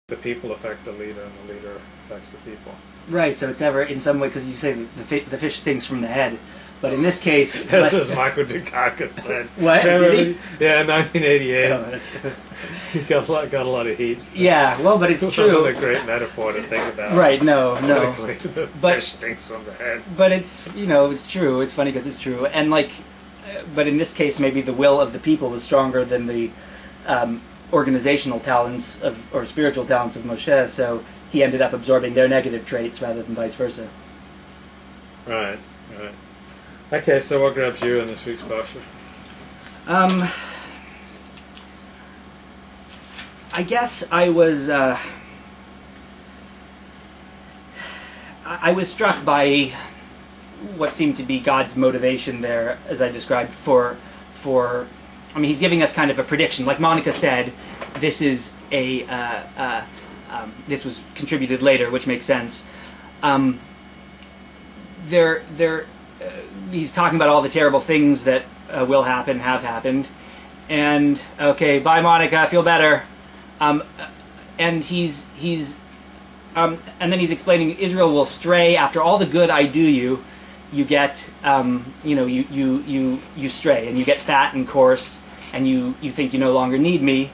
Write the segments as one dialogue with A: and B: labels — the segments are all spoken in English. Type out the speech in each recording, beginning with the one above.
A: the people affect the leader, and the leader affects the people.
B: Right, so it's ever in some way, because you say the fish stinks from the head, but in this case...
A: As Michael Dukakis said.
B: What?
A: Remember,
B: Did he?
A: Yeah, 1988.
B: Oh, that's...
A: He got a lot of heat.
B: Yeah, well, but it's
A: It
B: true.
A: wasn't a great metaphor to think about.
B: Right, no.
A: The
B: But-
A: fish stinks from the head.
B: But it's, it's true. It's funny because it's true. And but in this case, maybe the will of the people was stronger than the organizational talents or spiritual talents of Moshe, so he ended up absorbing their negative traits rather than vice versa.
A: Right. Okay, so what grabs you in this week's parsha?
B: I guess I was struck by what seemed to be God's motivation there, as I described, for I mean, he's giving us kind of a prediction. Like Monica said, this is this was contributed later, which makes sense. He's talking about all the terrible things that will happen, have happened, and okay, bye, Monica, feel better. And and then he's explaining Israel will stray after all the good I do you. You get, you stray, and you get fat and coarse, and you think you no longer need me.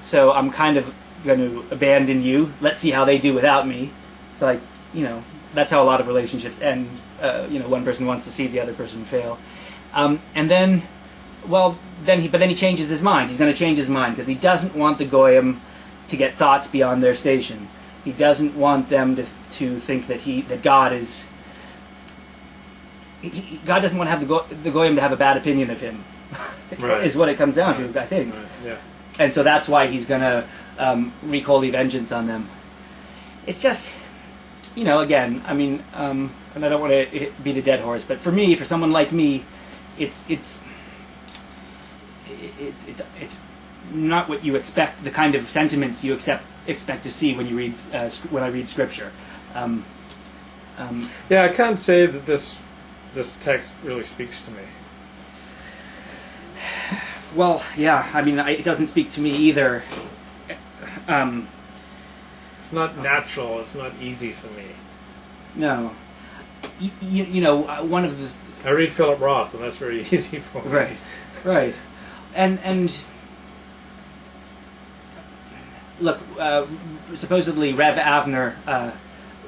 B: So I'm kind of going to abandon you. Let's see how they do without me. So that's how a lot of relationships end. One person wants to see the other person fail, and then, then he changes his mind. He's going to change his mind because he doesn't want the goyim to get thoughts beyond their station. He doesn't want them to think that God is. God doesn't want to have the goyim to have a bad opinion of him.
A: Right.
B: Is what it comes down to, I think.
A: Right. Yeah.
B: And so that's why he's going to wreak holy vengeance on them. It's just, again, I mean, and I don't want to beat a dead horse, but for me, for someone like me, it's not what you expect, the kind of sentiments you expect to see when you read when I read scripture.
A: Yeah, I can't say that this text really speaks to me.
B: Well, yeah, I mean, it doesn't speak to me either.
A: It's not natural. It's not easy for me.
B: No. One of the...
A: I read Philip Roth, and that's very easy for me.
B: Right. And look, supposedly Reb Avner,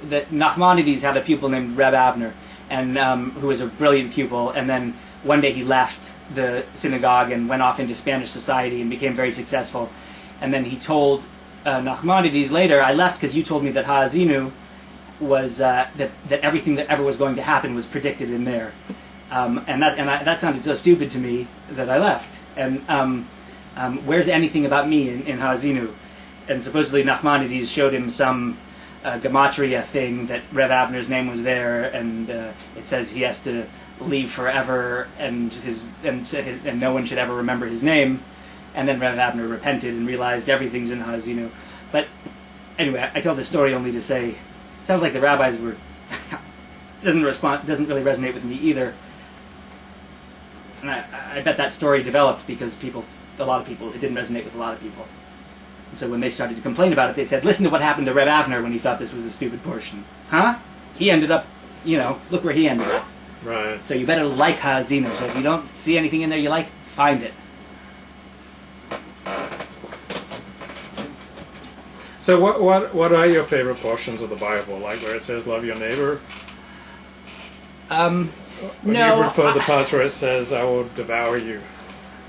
B: that Nachmanides had a pupil named Reb Avner, and who was a brilliant pupil, and then one day he left the synagogue and went off into Spanish society and became very successful. And then he told Nachmanides later, I left because you told me that Ha'azinu was that everything that ever was going to happen was predicted in there. And that sounded so stupid to me that I left. And where's anything about me in Ha'azinu? And supposedly Nachmanides showed him some gematria thing that Reb Avner's name was there, and it says he has to leave forever, and no one should ever remember his name. And then Reb Avner repented and realized everything's in Ha'azinu. But anyway, I tell this story only to say, it sounds like the rabbis were doesn't really resonate with me either. And I bet that story developed because it didn't resonate with a lot of people. So when they started to complain about it, they said, listen to what happened to Reb Avner when he thought this was a stupid portion. Huh? He ended up, look where he ended up.
A: Right.
B: So you better like Ha'azinu. So if you don't see anything in there you like, find it.
A: So what are your favorite portions of the Bible? Like where it says love your neighbor?
B: No.
A: You prefer the parts where it says I will devour you?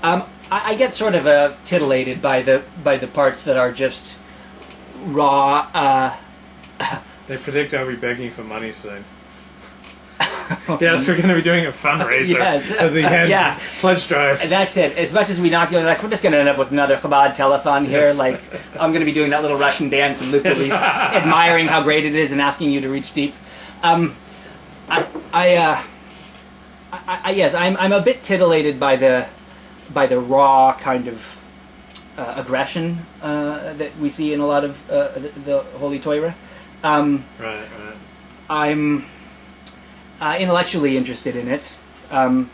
B: I get sort of titillated by the parts that are just raw.
A: They predict I'll be begging for money soon. Yes, we're going to be doing a fundraiser at the end. Pledge drive.
B: That's it. As much as we knock you, we're just going to end up with another Chabad telethon here.
A: Yes.
B: Like, I'm going to be doing that little Russian dance, and Luke will be admiring how great it is and asking you to reach deep. Yes, I'm a bit titillated by the raw kind of aggression that we see in a lot of the Holy Torah.
A: Right.
B: I'm intellectually interested in it. There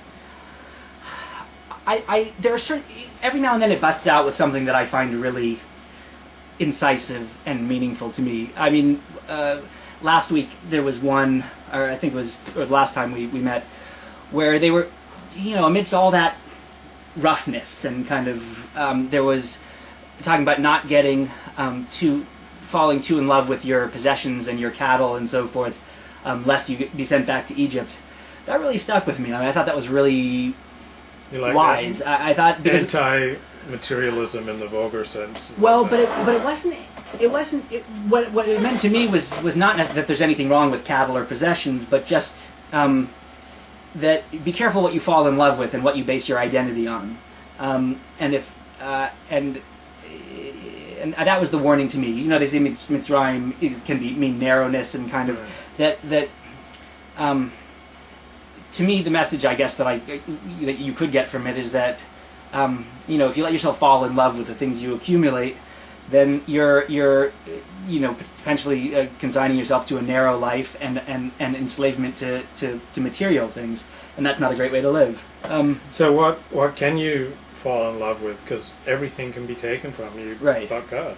B: are certain, every now and then it busts out with something that I find really incisive and meaningful to me. I mean, last week there was one, or I think it was, or the last time we met, where they were, amidst all that roughness and kind of, there was talking about not getting falling too in love with your possessions and your cattle and so forth, lest you be sent back to Egypt. That really stuck with me. I mean, I thought that was really wise. I thought because
A: anti-materialism in the vulgar sense.
B: Well, but it wasn't. It wasn't. What it meant to me was not that there's anything wrong with cattle or possessions, but just that be careful what you fall in love with and what you base your identity on. And that was the warning to me. They say Mitzrayim can mean narrowness and kind of that. To me, the message I guess that you could get from it is that if you let yourself fall in love with the things you accumulate, then you're potentially consigning yourself to a narrow life and enslavement to material things, and that's not a great way to live.
A: So what can you fall in love with? Because everything can be taken from you,
B: right?
A: But God.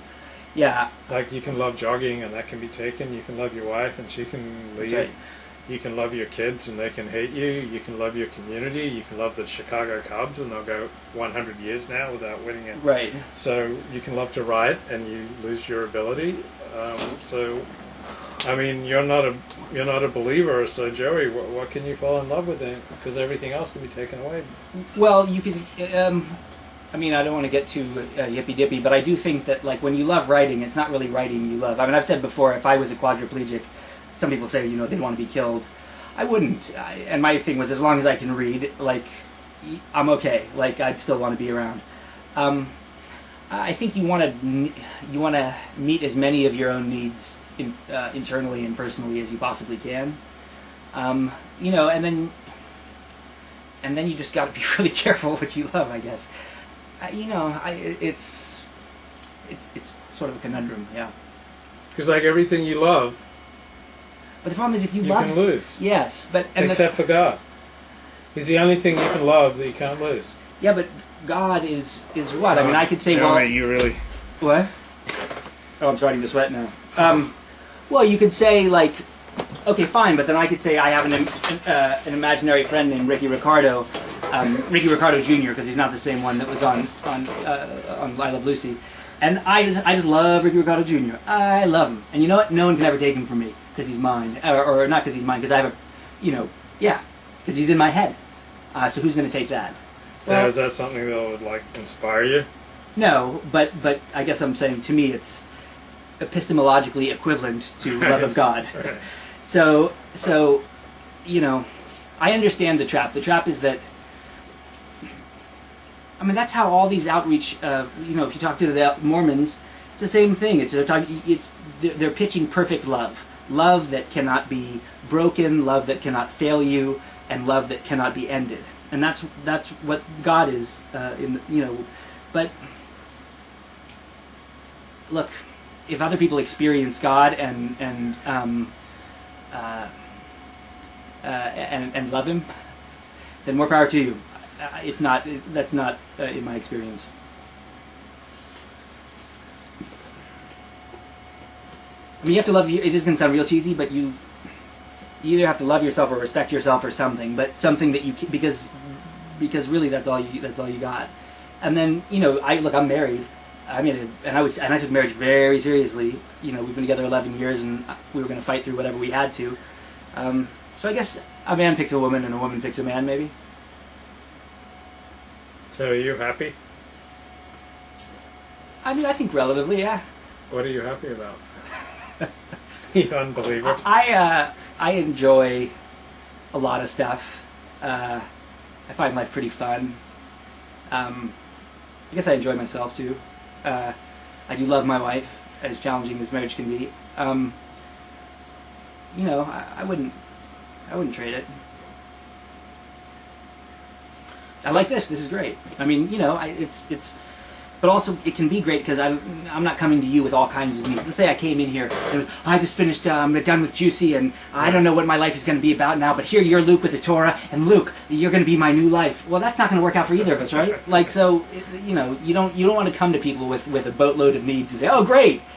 B: Yeah.
A: Like you can love jogging and that can be taken. You can love your wife and she can leave.
B: That's right.
A: You can love your kids and they can hate you. You can love your community. You can love the Chicago Cubs and they'll go 100 years now without winning it.
B: Right.
A: So you can love to write and you lose your ability. So, I mean, you're not a believer. So Joey, what can you fall in love with then? Because everything else can be taken away.
B: Well, you could. I mean, I don't want to get too hippy-dippy, but I do think that like when you love writing, it's not really writing you love. I mean, I've said before, if I was a quadriplegic, some people say, they'd want to be killed. I wouldn't. And my thing was, as long as I can read, like, I'm okay. Like, I'd still want to be around. I think you want to meet as many of your own needs internally and personally as you possibly can. And then you just got to be really careful what you love, I guess. It's sort of a conundrum, yeah.
A: Because like everything you love.
B: But the problem is if you
A: can lose.
B: Yes, but
A: except for God. He's the only thing you can love that you can't lose.
B: Yeah, but God is what? I mean, I could say, Joey,
A: you really...
B: What? Oh, I'm starting to sweat now. Well, you could say, like, okay, fine, but then I could say I have an imaginary friend named Ricky Ricardo, Ricky Ricardo Jr., because he's not the same one that was on I Love Lucy. And I just love Ricky Ricardo Jr. I love him. And you know what? No one can ever take him from me, because he's mine. Or not because he's mine, because I have because he's in my head. So who's going to take that?
A: Well, is that something that would, like, inspire you?
B: No, but I guess I'm saying, to me, it's epistemologically equivalent to love of God.
A: Right.
B: So, I understand the trap. The trap is that, I mean, that's how all these outreach, if you talk to the Mormons, it's the same thing. They're pitching perfect love. Love that cannot be broken, love that cannot fail you, and love that cannot be ended. And that's what God is, but look, if other people experience God and love Him, then more power to you. That's not in my experience. I mean, you have to love you. It is going to sound real cheesy, but you either have to love yourself or respect yourself or something. But something that you because really that's all you got. And then I'm married. I took marriage very seriously. We've been together 11 years, and we were going to fight through whatever we had to. So I guess a man picks a woman, and a woman picks a man, maybe.
A: So are you happy?
B: I mean, I think relatively, yeah.
A: What are you happy about? You unbeliever.
B: I enjoy a lot of stuff. I find life pretty fun. I guess I enjoy myself too. I do love my wife, as challenging as marriage can be. I wouldn't trade it. I like this. This is great. I mean, But also, it can be great because I'm not coming to you with all kinds of needs. Let's say I came in here and I just finished, I'm done with Juicy, and I don't know what my life is going to be about now. But here you're Luke with the Torah, and Luke, you're going to be my new life. Well, that's not going to work out for either of us, right? Like, so you know, you don't want to come to people with a boatload of needs and say, oh, great.